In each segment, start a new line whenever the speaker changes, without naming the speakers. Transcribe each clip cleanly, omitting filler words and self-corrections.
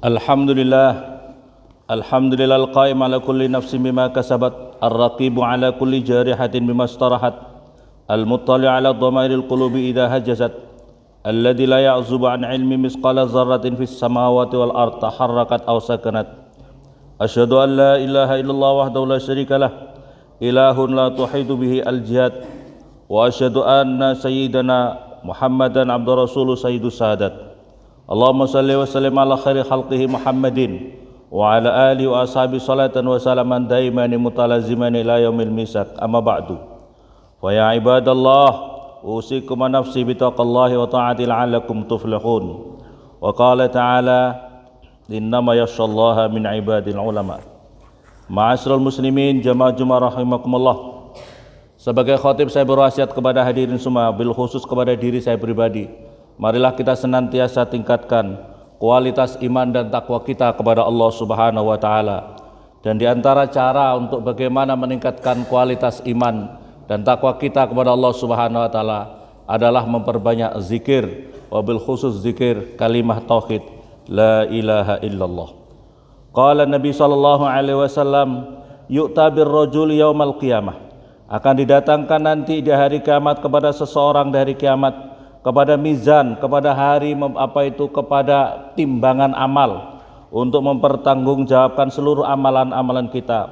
Alhamdulillah, Alhamdulillah al-qaim ala kulli nafsin bima kasabat, ar-raqibu ala kulli jarihatin bima istarahat, al-muttali ala dhamairil qulubi idha hajazat, alladhi la ya'zubu an ilmi misqala zarratin fis samawati wal ard taharrakat aw sakanat. Asyhadu an la ilaha illallah wahdahu la syarika lah, ilahun la tuhidu bihi al-jihad, wa asyhadu anna sayyidana Muhammadan abdur rasuluh sayyidus sadat. Allahumma salli wa sallim ala khairi khalqihi Muhammadin wa ala alihi wa ashabi salatan wa salaman daimani mutalaziman ila yaumil misak. Amma ba'du. Fa ya ibadallah, usikum wa nafsi bitaqallahi wa ta'ati la'allakum tuflihun. Wa qala ta'ala, innama yakhshallaha min ibadil ulama. Ma'asyiral muslimin jamaah Jumat rahimakumullah. Sebagai khatib saya berwasiat kepada hadirin semua, bil khusus kepada diri saya pribadi. Marilah kita senantiasa tingkatkan kualitas iman dan takwa kita kepada Allah Subhanahu wa taala. Dan di antara cara untuk bagaimana meningkatkan kualitas iman dan takwa kita kepada Allah Subhanahu wa taala adalah memperbanyak zikir, wabil khusus zikir kalimah tauhid la ilaha illallah. Qala Nabi sallallahu alaihi wasallam, yu'ta bir rajul yaumal qiyamah. Akan didatangkan nanti di hari kiamat kepada seseorang dari kiamat, kepada mizan, kepada hari kepada timbangan amal untuk mempertanggungjawabkan seluruh amalan-amalan kita.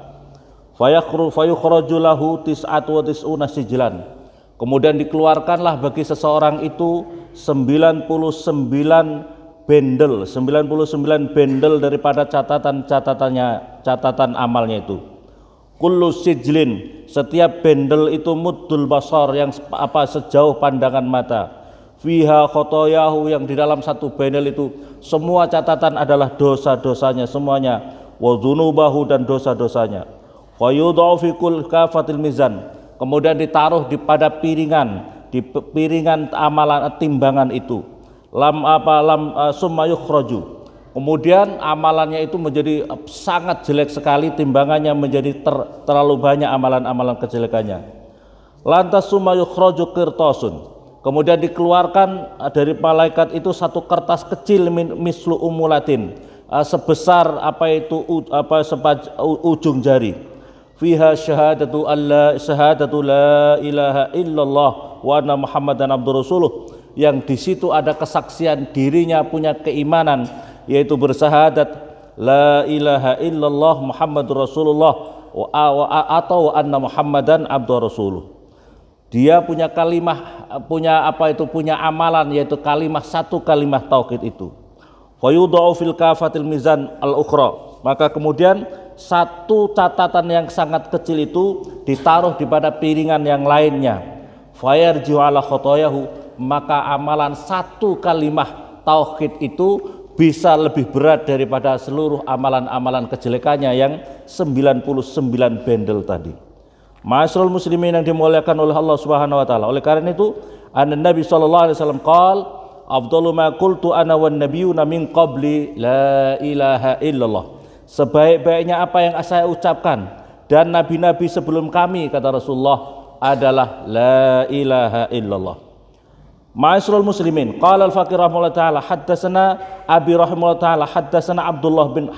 Fayukhraju lahu tis'atu wa tis'una sijlan. Kemudian dikeluarkanlah bagi seseorang itu 99 bendel daripada catatan amalnya itu. Kullu sijlin, setiap bendel itu muddul basar, yang sejauh pandangan mata. Fiha khotoyahu, yang di dalam satu bendel itu semua catatan adalah dosa-dosanya semuanya, wa dzunubahu, dan dosa-dosanya. Wa yudha'u fi kulli kafatil mizan, kemudian ditaruh pada piringan amalan timbangan itu. Summa yukhraju, kemudian amalannya itu menjadi sangat jelek sekali, timbangannya menjadi terlalu banyak amalan-amalan kejelekannya. Lantas summa yukhraju qirtasun, kemudian dikeluarkan dari malaikat itu satu kertas kecil mislu umulatin, sebesar ujung jari. Fiha syahadatu la ilaha illallah wa anna Muhammadan abdur rasuluh, yang di situ ada kesaksian dirinya punya keimanan, yaitu bersyahadat la ilaha illallah Muhammadur rasulullah atau anna Muhammadan abdur rasuluh. Dia punya punya amalan, yaitu satu kalimah tauhid itu. Fayudha'u fil kafatil mizan al-ukhra, maka kemudian satu catatan yang sangat kecil itu ditaruh di pada piringan yang lainnya. Fayarji'u ala khotoyahu, maka amalan satu kalimah tauhid itu bisa lebih berat daripada seluruh amalan-amalan kejelekannya yang 99 bendel tadi. Ma'asyiral muslimin yang dimuliakan oleh Allah Subhanahu wa taala. Oleh karena itu, Nabi sallallahu alaihi wasallam qaal, afdalu ma qultu ana wan nabiyyuna min qabli la ilaha illallah. Sebaik-baiknya apa yang saya ucapkan dan nabi-nabi sebelum kami, kata Rasulullah, adalah la ilaha illallah. Ma'asyiral muslimin, qala al-faqih rahimahullah taala, haddatsana abi rahimahullah taala, haddatsana Abdullah bin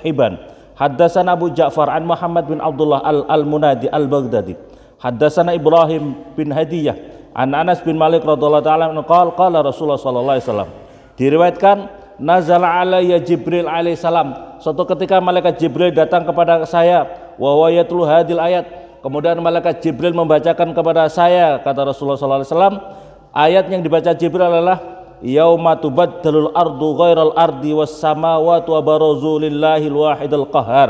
Hibban, haddatsana Abu Ja'far an Muhammad bin Abdullah al-Munadi al-Baghdadi, haddatsana Ibrahim bin Hadiyah an Anas bin Malik radhiyallahu taala anhu qala Rasulullah sallallahu alaihi wasallam. Diriwayatkan, nazala alayya Jibril alaihi salam, suatu ketika malaikat Jibril datang kepada saya, wa huwa yatlu hadil ayat, kemudian malaikat Jibril membacakan kepada saya, kata Rasulullah sallallahu alaihi wasallam, ayat yang dibaca Jibril adalah yauma tubaddalul ardu ghairal ardi was samawati wa barazu lillahil wahidil qahhar.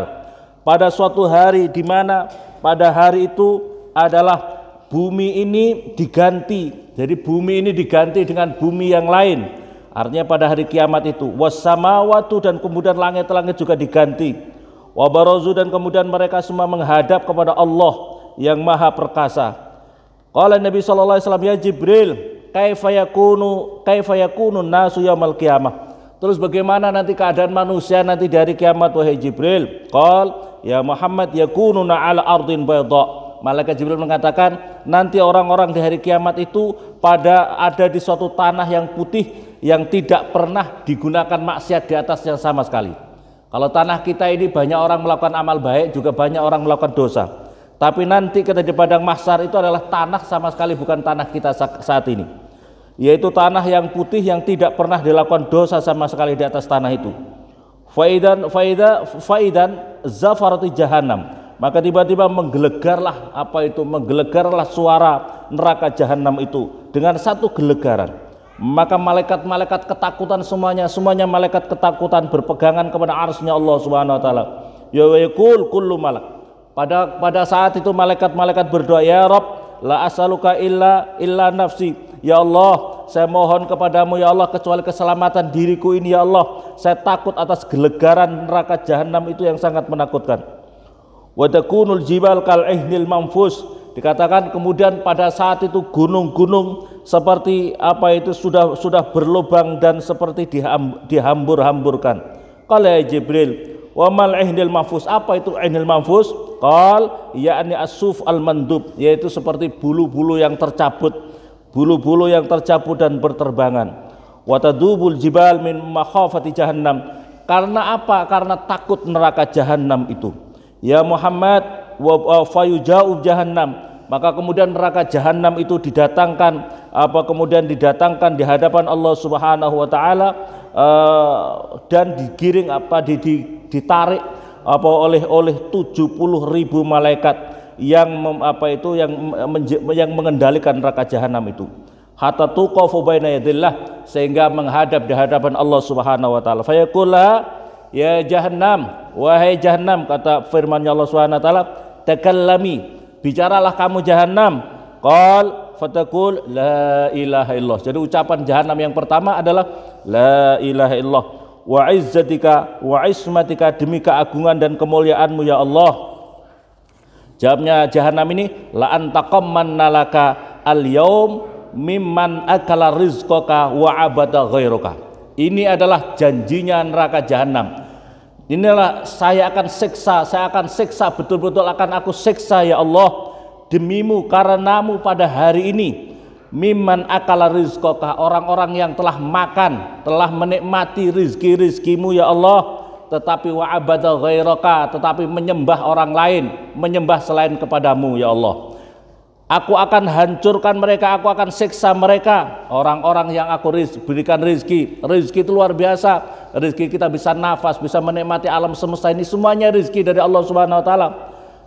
Pada suatu hari di mana pada hari itu adalah bumi ini diganti. Jadi bumi ini diganti dengan bumi yang lain. Artinya pada hari kiamat itu was samawati, dan kemudian langit-langit juga diganti. Wa barazu, dan kemudian mereka semua menghadap kepada Allah yang Maha Perkasa. Qala Nabi sallallahu alaihi wasallam, ya Jibril, kaifa yakunu nasu yaumal qiyamah. Terus bagaimana nanti keadaan manusia nanti dari kiamat, wahai Jibril? Qal, ya Muhammad, yakununa ala ardin bayda. Malaikat Jibril mengatakan, nanti orang-orang di hari kiamat itu ada di suatu tanah yang putih yang tidak pernah digunakan maksiat di atasnya sama sekali. Kalau tanah kita ini banyak orang melakukan amal baik, juga banyak orang melakukan dosa. Tapi nanti kita di padang mahsyar itu adalah tanah sama sekali bukan tanah kita saat ini. Yaitu tanah yang putih yang tidak pernah dilakukan dosa sama sekali di atas tanah itu. Faidan zafarati jahannam. Maka tiba-tiba menggelegarlah menggelegarlah suara neraka jahanam itu dengan satu gelegaran. Maka malaikat-malaikat ketakutan semuanya malaikat ketakutan berpegangan kepada arsy-Nya Allah Subhanahu wa taala. Ya yaqul kullu malak. Pada saat itu malaikat-malaikat berdoa, ya Rabb, la as'aluka illa nafsi. Ya Allah, saya mohon kepadamu ya Allah kecuali keselamatan diriku ini ya Allah. Saya takut atas gelegaran neraka jahanam itu yang sangat menakutkan. Wa takunul jibal kal ihnil manfus. Dikatakan kemudian pada saat itu gunung-gunung seperti sudah berlubang dan seperti dihambur-hamburkan. Qala Jibril, wa mal ihnil manfus? Apa itu ihnil manfus? Qal yakni as-suf al-mandub, yaitu seperti bulu-bulu yang tercabut, dan berterbangan. Wa tadubul jibal min makhafati jahannam. Karena apa? Karena takut neraka jahanam itu. Ya Muhammad, wa fayuja'u jahannam. Maka kemudian neraka jahanam itu didatangkan di hadapan Allah Subhanahu wa taala dan digiring ditarik oleh 70.000 malaikat yang mengendalikan neraka jahanam itu. Hatta tuqafu baina yadillah, sehingga menghadap di hadapan Allah Subhanahu wa taala. Fayaqula ya jahannam, wahai jahannam, kata firman-Nya Allah Subhanahu wa taala, takallami, bicaralah kamu jahannam. Qal fataqul la ilaha illallah. Jadi ucapan jahannam yang pertama adalah la ilaha illallah. Wa izzatika wa ismatika, demi keagungan dan kemuliaanmu ya Allah. Jawabnya jahanam ini, la antaqammanna laka al-yaum mimman akala rizqaka wa abada ghairaka. Ini adalah janjinya neraka jahanam. Inilah saya akan siksa, betul-betul akan aku siksa ya Allah demimu, karenamu pada hari ini. Mimman akala rizqaka, orang-orang yang telah makan, telah menikmati rizki-rizkimu ya Allah, tetapi wa abada ghairaka, tetapi menyembah orang lain, menyembah selain kepadamu ya Allah. Aku akan hancurkan mereka, aku akan siksa mereka, orang-orang yang aku berikan rizki. Rizki itu luar biasa. Rizki kita bisa nafas, bisa menikmati alam semesta ini, semuanya rizki dari Allah Subhanahu wa taala.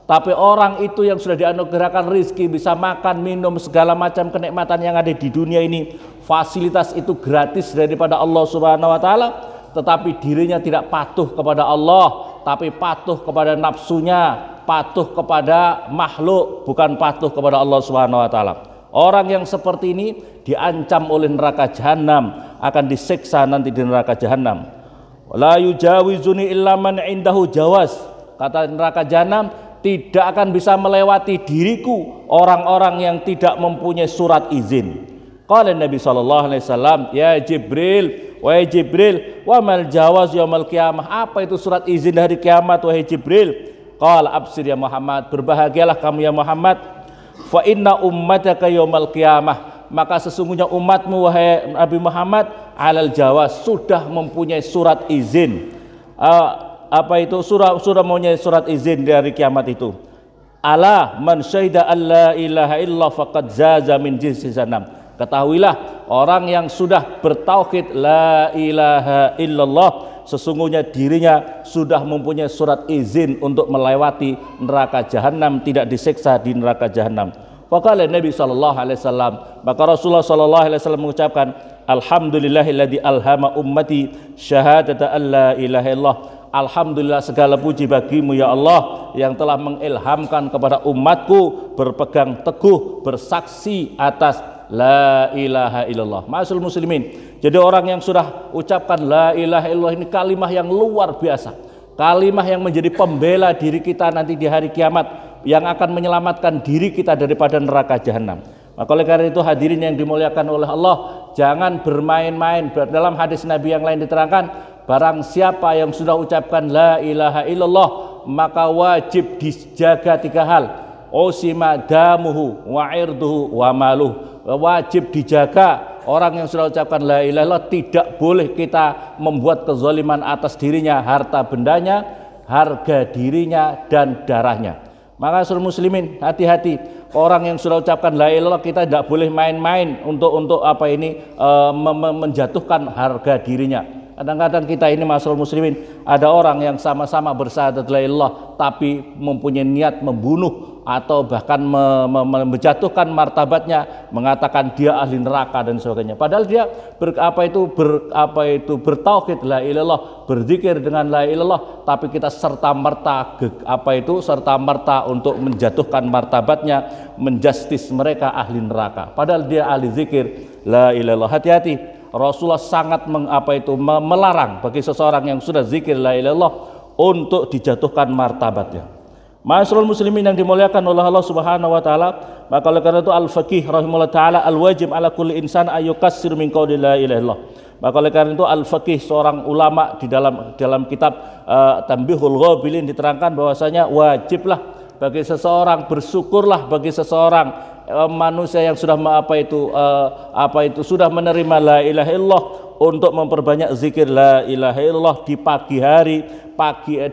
Tapi orang itu yang sudah dianugerahkan rizki, bisa makan, minum, segala macam kenikmatan yang ada di dunia ini, fasilitas itu gratis daripada Allah Subhanahu wa taala, tetapi dirinya tidak patuh kepada Allah, tapi patuh kepada nafsunya, patuh kepada makhluk, bukan patuh kepada Allah Subhanahu wa taala. Orang yang seperti ini diancam oleh neraka jahanam, akan disiksa nanti di neraka jahanam. La yujawizuni illa man indahu jawaz. Kata neraka jahanam, tidak akan bisa melewati diriku orang-orang yang tidak mempunyai surat izin. Qala Nabi sallallahu alaihi wasallam, ya Jibril, wahai Jibril, wa mal jawaz yaumil qiyamah? Apa itu surat izin hari kiamat wahai Jibril? Qala absir ya Muhammad, berbahagialah kamu ya Muhammad, fa inna ummataka yaumil qiyamah, maka sesungguhnya umatmu wahai Nabi Muhammad alal jawaz, sudah mempunyai surat izin. Sudah mempunyai surat izin dari kiamat itu. Ala man syahida alla ilaha illallah faqad zaza min jinsi zanam. Ketahuilah, orang yang sudah bertauhid la ilaha illallah, sesungguhnya dirinya sudah mempunyai surat izin untuk melewati neraka jahanam, tidak disiksa di neraka jahanam. Faqala Nabi sallallahu alaihi wasallam, maka Rasulullah sallallahu alaihi wasallam mengucapkan, alhamdulillahilladzi alhama ummati syahadata alla ilaha illallah. Alhamdulillah, segala puji bagimu ya Allah yang telah mengilhamkan kepada umatku berpegang teguh, bersaksi atas la ilaha illallah. Ma'asyiral muslimin, jadi orang yang sudah ucapkan la ilaha illallah ini kalimah yang luar biasa, kalimah yang menjadi pembela diri kita nanti di hari kiamat, yang akan menyelamatkan diri kita daripada neraka jahanam. Maka oleh karena itu hadirin yang dimuliakan oleh Allah, jangan bermain-main. Dalam hadis Nabi yang lain diterangkan, barang siapa yang sudah ucapkan la ilaha illallah, maka wajib dijaga 3 hal. Usima damuhu wa irduhu wa maluh. Wajib dijaga orang yang sudah ucapkan la ilaha illallah tidak boleh kita membuat kezaliman atas dirinya, harta bendanya, harga dirinya dan darahnya. Maka seluruh muslimin hati-hati, orang yang sudah ucapkan la ilaha illallah kita tidak boleh main-main untuk menjatuhkan harga dirinya. Kadang-kadang kita ini masyaallah muslimin, ada orang yang sama-sama bersyahadat la ilaha illallah tapi mempunyai niat membunuh atau bahkan menjatuhkan martabatnya, mengatakan dia ahli neraka dan sebagainya. Padahal dia bertauhid la ilaha illallah, berzikir dengan la ilaha illallah, tapi kita serta merta untuk menjatuhkan martabatnya, menjustis mereka ahli neraka. Padahal dia ahli zikir la ilaha illallah. Hati-hati. Rasulullah sangat melarang bagi seseorang yang sudah zikir la ilaha illallah untuk dijatuhkan martabatnya. Ma'asyiral muslimin yang dimuliakan oleh Allah Subhanahu wa taala, maka oleh karena itu al-faqih rahimahullah taala al-wajib ala kulli insan ayyukassir min qouli la ilaha illallah. Maka oleh karena itu al-faqih seorang ulama di dalam kitab Tanbihul Ghabilin diterangkan bahwasanya wajiblah bagi seseorang, bersyukurlah bagi seseorang manusia yang sudah sudah menerima la ilaha illallah untuk memperbanyak zikir la ilaha illallah di pagi hari,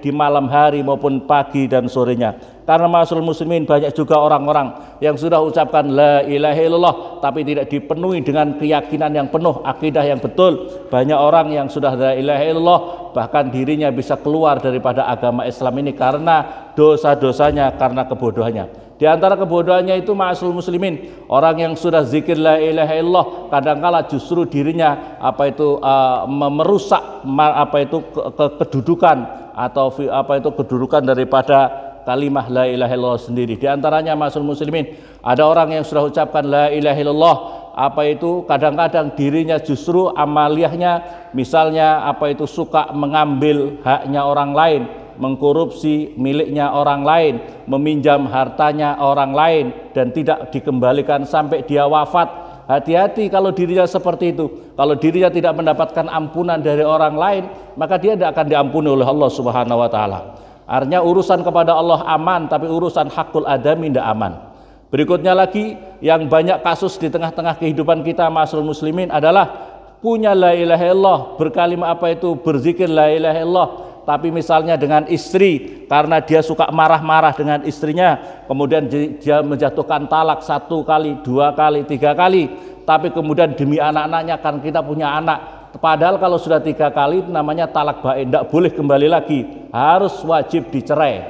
di malam hari maupun pagi dan sorenya. Karena ma'asyiral muslimin banyak juga orang-orang yang sudah ucapkan la ilaha illallah tapi tidak dipenuhi dengan keyakinan yang penuh, akidah yang betul. Banyak orang yang sudah la ilaha illallah bahkan dirinya bisa keluar daripada agama Islam ini karena dosa-dosanya, karena kebodohannya. Di antara kebodohannya itu ma'asyiral muslimin, orang yang sudah zikir la ilaha illallah kadangkala justru dirinya merusak kedudukan atau kedudukan daripada kalimah la ilaha illallah sendiri. Di antaranya ma'asyiral muslimin, ada orang yang sudah ucapkan la ilaha illallah, kadang-kadang dirinya justru amaliyahnya misalnya suka mengambil haknya orang lain, mengkorupsi miliknya orang lain, meminjam hartanya orang lain dan tidak dikembalikan sampai dia wafat. Hati-hati kalau dirinya seperti itu. Kalau dirinya tidak mendapatkan ampunan dari orang lain, maka dia tidak akan diampuni oleh Allah Subhanahu wa taala. Artinya urusan kepada Allah aman, tapi urusan hakul adami tidak aman. Berikutnya lagi yang banyak kasus di tengah-tengah kehidupan kita ma'asyiral muslimin adalah punya la ilaha illallah, berkalimah berzikir la ilaha illallah, tapi misalnya dengan istri, karena dia suka marah-marah dengan istrinya, kemudian dia menjatuhkan talak 1 kali, 2 kali, 3 kali, tapi kemudian demi anak-anaknya, kan kita punya anak, padahal kalau sudah 3 kali namanya talak baik, tidak boleh kembali lagi, harus wajib dicerai,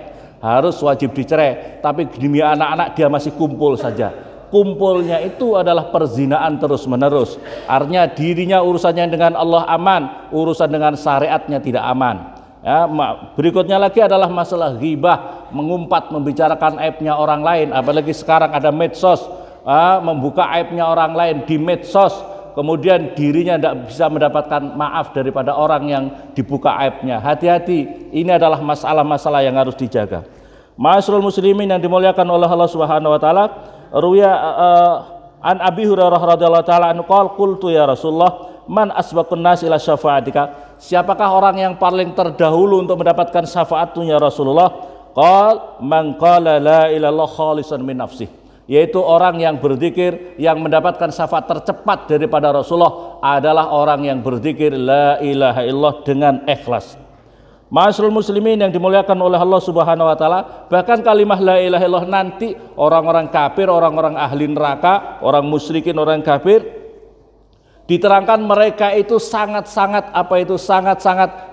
tapi demi anak-anak dia masih kumpul saja. Kumpulnya itu adalah perzinaan terus-menerus. Artinya dirinya urusannya dengan Allah aman, urusan dengan syariatnya tidak aman. Ya, berikutnya lagi adalah masalah ghibah, mengumpat, membicarakan aibnya orang lain. Apalagi sekarang ada medsos, membuka aibnya orang lain di medsos, kemudian dirinya tidak bisa mendapatkan maaf daripada orang yang dibuka aibnya. Hati-hati, ini adalah masalah-masalah yang harus dijaga. Ma'asyiral muslimin yang dimuliakan oleh Allah Subhanahu wa taala, ruya an Abi Hurairah radhiyallahu taala anhu qala qultu ya Rasulullah man asbaqun nas ila syafaatika, siapakah orang yang paling terdahulu untuk mendapatkan syafaatnya Rasulullah? Qal man qala la ilaha illallah khalisan min nafsih, yaitu orang yang berzikir yang mendapatkan syafaat tercepat daripada Rasulullah adalah orang yang berzikir la ilaha illallah dengan ikhlas. Ma'asyiral muslimin yang dimuliakan oleh Allah Subhanahu wa taala, bahkan kalimat la ilaha illallah nanti orang-orang kafir, orang-orang ahli neraka, orang musyrikin, orang kafir, diterangkan mereka itu sangat-sangat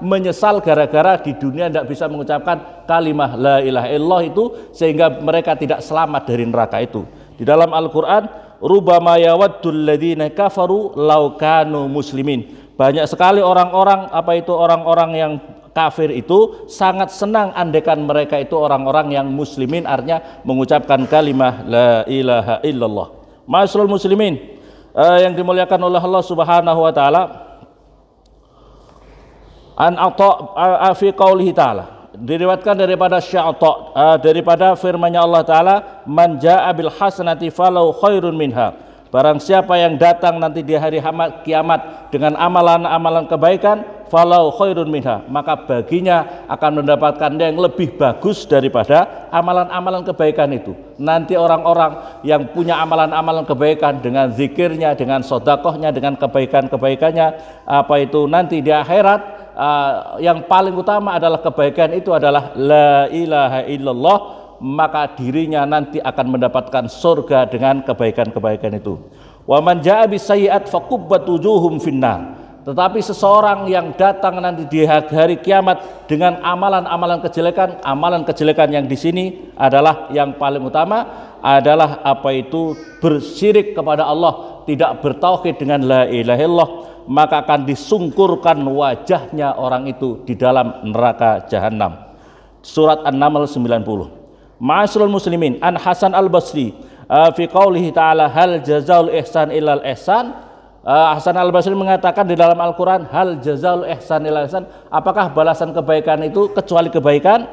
menyesal gara-gara di dunia tidak bisa mengucapkan kalimat la ilaha illallah itu, sehingga mereka tidak selamat dari neraka itu. Di dalam Al-Qur'an, rubama yawaddul ladzina kafaru law kanu muslimin. Banyak sekali orang-orang orang-orang yang kafir itu sangat senang andekan mereka itu orang-orang yang muslimin, artinya mengucapkan kalimat la ilaha illallah. Ma'asyiral muslimin yang dimuliakan oleh Allah Subhanahu wa taala, an Atha fi qaulihi taala, diriwayatkan daripada Syai'ta daripada firman-Nya Allah taala, man jaa bil hasanati falau khairun minha, Barang siapa yang datang nanti di hari kiamat dengan amalan-amalan kebaikan, falau khairun minha, maka baginya akan mendapatkan yang lebih bagus daripada amalan-amalan kebaikan itu. Nanti orang-orang yang punya amalan-amalan kebaikan dengan zikirnya, dengan sodakohnya, dengan kebaikan-kebaikannya, apa itu nanti di akhirat, yang paling utama adalah kebaikan itu adalah la ilaha illallah, maka dirinya nanti akan mendapatkan surga dengan kebaikan-kebaikan itu. Wa man jaa bisayyi'at faqubbat wujuhum finnar. Tetapi seseorang yang datang nanti di hari kiamat dengan amalan-amalan kejelekan, amalan kejelekan yang di sini adalah yang paling utama adalah apa itu bersyirik kepada Allah, tidak bertauhid dengan la ilaha illallah, maka akan disungkurkan wajahnya orang itu di dalam neraka jahanam. Surat An-Naml 90. Ma'asyiral muslimin, an Hasan al-Basri fi qaulihi ta'ala hal jazaul ihsan illal ihsan. Hasan al-Basri mengatakan di dalam Al-Quran, hal jazaul ihsan illal ihsan, apakah balasan kebaikan itu kecuali kebaikan?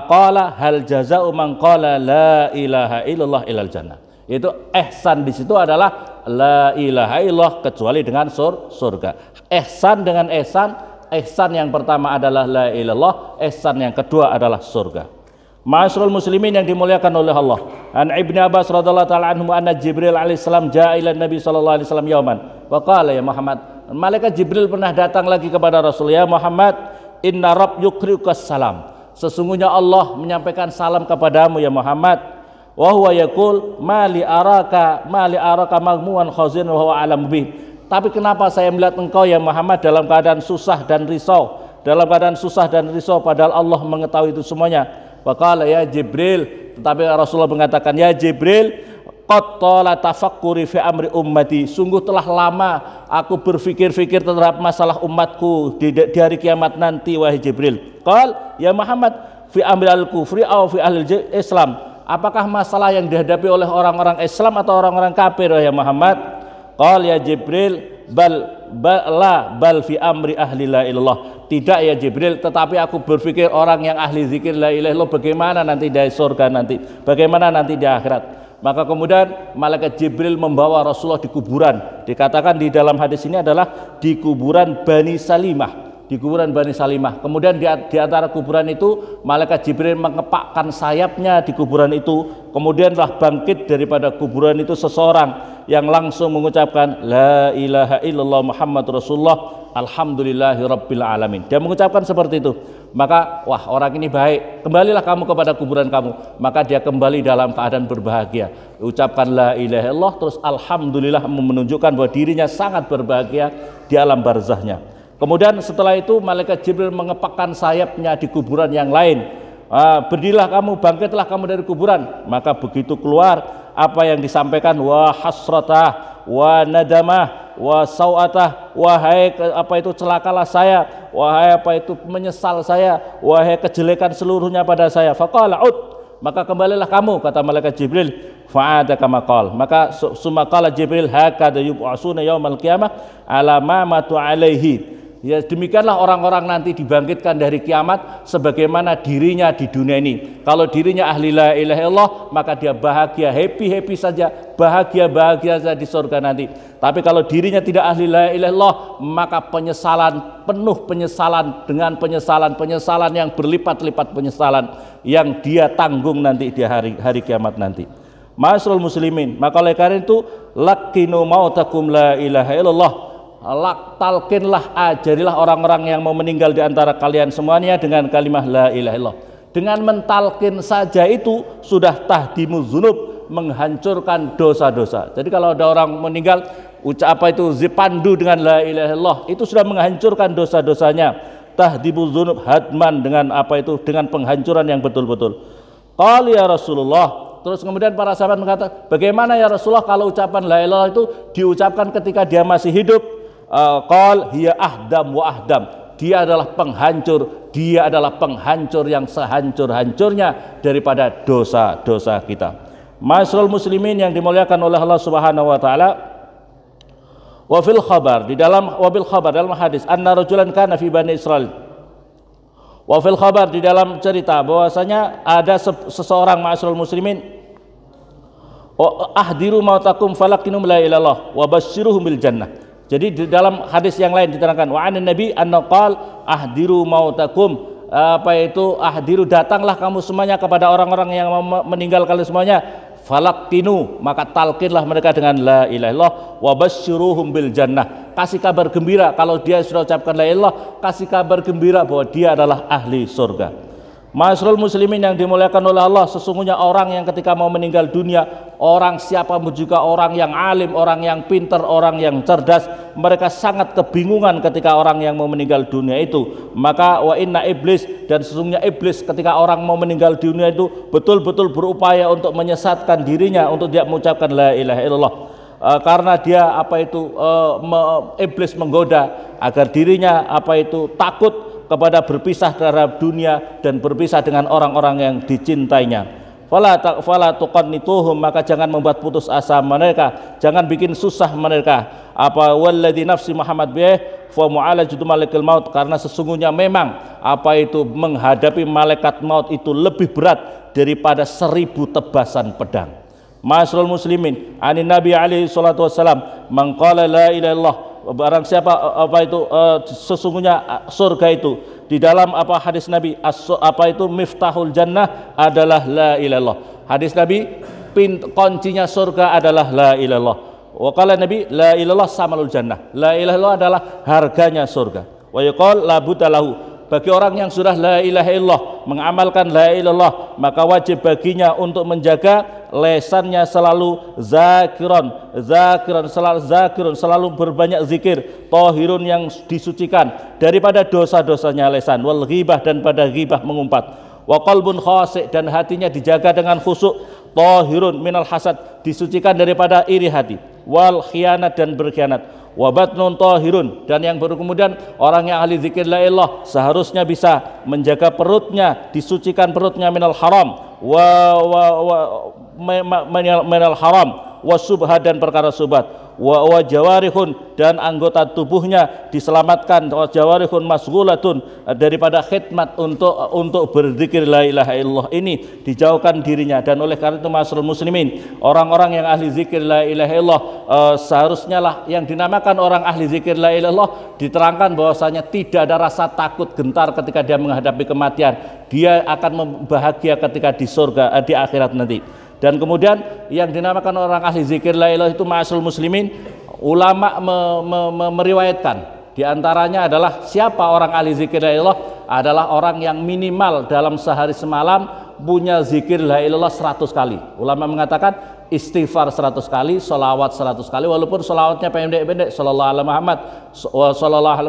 Qala hal jazau man qala la ilaha illallah illal jannah. Itu ihsan di situ adalah la ilaha illallah kecuali dengan surga. Ihsan dengan ihsan, ihsan yang pertama adalah la ilaha illallah, ihsan yang kedua adalah surga. Ma'asyiral muslimin yang dimuliakan oleh Allah. An Ibnu Abbas radhiyallahu taala anhu anna Jibril alaihissalam jaa ila Nabi sallallahu alaihi wasallam yauman wa qala ya Muhammad, malaikat Jibril pernah datang lagi kepada Rasul, ya Muhammad, inna rabb yukriukas salam, sesungguhnya Allah menyampaikan salam kepadamu ya Muhammad, wa huwa yaqul mali araka maghmuan khazin wa huwa alam bih, tapi kenapa saya melihat engkau ya Muhammad dalam keadaan susah dan risau, padahal Allah mengetahui itu semuanya. Waqala ya Jibril, tetapi Rasulullah mengatakan, ya Jibril, qad tala tafakkuri fi amri ummati, sungguh telah lama aku berfikir-fikir terhadap masalah umatku di hari kiamat nanti wahai Jibril. Qal ya Muhammad fi amri al-kufri aw fi ahli Islam, apakah masalah yang dihadapi oleh orang-orang Islam atau orang-orang kafir wahai Muhammad? Qal ya Jibril bal fi amri ahli la ilallah, tidak ya Jibril, tetapi aku berpikir orang yang ahli zikir la ilaha illallah bagaimana nanti di surga nanti, bagaimana nanti di akhirat. Maka kemudian malaikat Jibril membawa Rasulullah di kuburan. Dikatakan di dalam hadis ini adalah di kuburan Bani Salimah, Kemudian di antara kuburan itu malaikat Jibril mengepakkan sayapnya di kuburan itu. Kemudianlah bangkit daripada kuburan itu seseorang yang langsung mengucapkan la ilaha illallah Muhammad Rasulullah alhamdulillahi rabbil alamin. Dia mengucapkan seperti itu. Maka wah, orang ini baik, kembalilah kamu kepada kuburan kamu. Maka dia kembali dalam keadaan berbahagia, ucapkan la ilaha illallah, terus alhamdulillah, menunjukkan bahwa dirinya sangat berbahagia di alam barzahnya. Kemudian setelah itu malaikat Jibril mengepakkan sayapnya di kuburan yang lain. Berdirilah kamu, bangkitlah kamu dari kuburan. Maka begitu keluar apa yang disampaikan, wa hasratah wa nadamah wa sau'atah, wahai apa itu celakalah saya, wahai apa itu menyesal saya, wahai kejelekan seluruhnya pada saya. Faqala ud, maka kembalilah kamu, kata malaikat Jibril. Fa'ada kama qala, maka summa qala Jibril hakadha yub'asuna yaumal qiyamah ala ma matu alaihi. Ya, demikianlah orang-orang nanti dibangkitkan dari kiamat sebagaimana dirinya di dunia ini. Kalau dirinya ahli la ilaha illallah, maka dia bahagia, happy saja, bahagia saja di surga nanti. Tapi kalau dirinya tidak ahli la ilaha illallah, maka penuh penyesalan dengan penyesalan yang berlipat-lipat penyesalan yang dia tanggung nanti di hari kiamat nanti. Ma'asyiral muslimin, maka oleh karena itu laqinu mautakum la ilaha illallah, talqinlah, ajarilah orang-orang yang mau meninggal di antara kalian semuanya dengan kalimat la ilaha illallah. Dengan mentalkin saja itu sudah tahdimuz dzunub, menghancurkan dosa-dosa. Jadi kalau ada orang meninggal zipandu dengan la ilaha illallah, itu sudah menghancurkan dosa-dosanya. Tahdimuz dzunub hadman, dengan dengan penghancuran yang betul-betul. Qala ya Rasulullah, terus kemudian para sahabat mengatakan, bagaimana ya Rasulullah kalau ucapan la ilaha illallah itu diucapkan ketika dia masih hidup? Qal hiya ahdam wa ahdam, dia adalah penghancur yang sehancur-hancurnya daripada dosa-dosa kita. Ma'asyiral muslimin yang dimuliakan oleh Allah Subhanahu wa taala. Wa fil khabar, dalam hadis, anna rajulan kana fi bani Israil. Wa fil khabar, di dalam cerita bahwasanya ada seseorang, ma'asyiral muslimin, ahdiru mautakum falakinum la ilallah wa basyiruhum bil jannah. Jadi di dalam hadis yang lain diterangkan wa anin nabi annaqal ahdiru mautakum, ahdiru, datanglah kamu semuanya kepada orang-orang yang meninggal kalian semuanya, falaktinu, maka talqinlah mereka dengan la ilaha illallah, wa basyiruhum bil jannah, kasih kabar gembira kalau dia sudah ucapkan la ilaha illallah, kasih kabar gembira bahwa dia adalah ahli surga. Ma'asyiral muslimin yang dimuliakan oleh Allah, sesungguhnya orang yang ketika mau meninggal dunia, orang siapa juga, orang yang alim, orang yang pintar, orang yang cerdas, mereka sangat kebingungan ketika orang yang mau meninggal dunia itu. Maka wa inna iblis, dan sesungguhnya iblis ketika orang mau meninggal dunia itu betul-betul berupaya untuk menyesatkan dirinya untuk dia mengucapkan la ilaha illallah. Karena dia iblis menggoda agar dirinya takut kepada berpisah terhadap dunia dan berpisah dengan orang-orang yang dicintainya. Fala tuqannituhum, maka jangan membuat putus asa mereka, jangan bikin susah mereka. Walladzi nafsi Muhammad bih fa mu'alajatu malikil maut, karena sesungguhnya memang menghadapi malaikat maut itu lebih berat daripada 1000 tebasan pedang. Ma'asyiral muslimin, anin Nabi alaihi salatu wassalam, man qala la ilaha illallah, barang siapa sesungguhnya surga itu di dalam hadis Nabi miftahul jannah adalah la ilaha illallah. Hadis Nabi, kuncinya surga adalah la ilaha illallah. Wa qala Nabi la ilaha illallah samalul jannah, la ilaha illallah adalah harganya surga. Wa yaqul la budalahu, bagi orang yang sudah la ilaha illallah, mengamalkan la ilaha illallah, maka wajib baginya untuk menjaga lesannya selalu selalu berbanyak zikir, tahirun yang disucikan daripada dosa-dosanya lesan, wal ghibah, dan pada ghibah mengumpat, wa qalbun khasi', dan hatinya dijaga dengan khusyuk, tahirun minal hasad, disucikan daripada iri hati, wal khianat, dan berkhianat, wa batnun tahirun, dan yang baru kemudian orang yang ahli zikir la ilallah seharusnya bisa menjaga perutnya, disucikan perutnya minal haram minal haram wa subhat, dan perkara subhat, wa jawarihun, dan anggota tubuhnya diselamatkan, wa jawarihun masghulatun, daripada khidmat untuk berzikir la ilaha illallah ini dijauhkan dirinya. Dan oleh karena itu ma'asyiral muslimin, orang-orang yang ahli zikir la ilaha illallah seharusnya lah yang dinamakan orang ahli zikir la ilaha illallah diterangkan bahwasanya tidak ada rasa takut gentar ketika dia menghadapi kematian, dia akan bahagia ketika di surga, di akhirat nanti. Dan kemudian yang dinamakan orang ahli zikir la ilaha itu ma'asyiral muslimin, ulama meriwayatkan diantaranya adalah siapa orang ahli zikir la ilaha adalah orang yang minimal dalam sehari semalam punya zikir la ilaha 100 kali. Ulama mengatakan istighfar 100 kali, sholawat 100 kali, walaupun sholawatnya pendek-pendek, sallallahu alaihi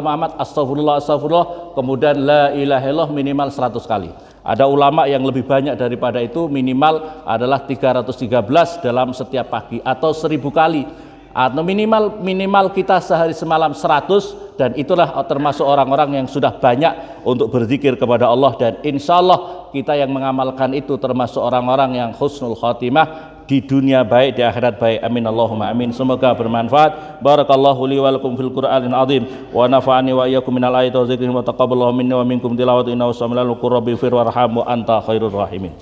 Muhammad, astagfirullah, kemudian la ilaha illallah minimal 100 kali. Ada ulama yang lebih banyak daripada itu, minimal adalah 313 dalam setiap pagi, atau 1000 kali, atau minimal kita sehari semalam 100, dan itulah termasuk orang-orang yang sudah banyak untuk berzikir kepada Allah. Dan insya Allah kita yang mengamalkan itu termasuk orang-orang yang husnul khatimah, di dunia baik, di akhirat baik. Amin Allahumma amin. Semoga bermanfaat. Barakallahu li wa lakum fil Qur'anil azim, wa nafa'ani wa iyyakum minal ayati wa dzikri, wa taqabbalallahu minni wa minkum tilawatu innahu samiul alim. Rabbi fir warham wa anta khairur rahimin.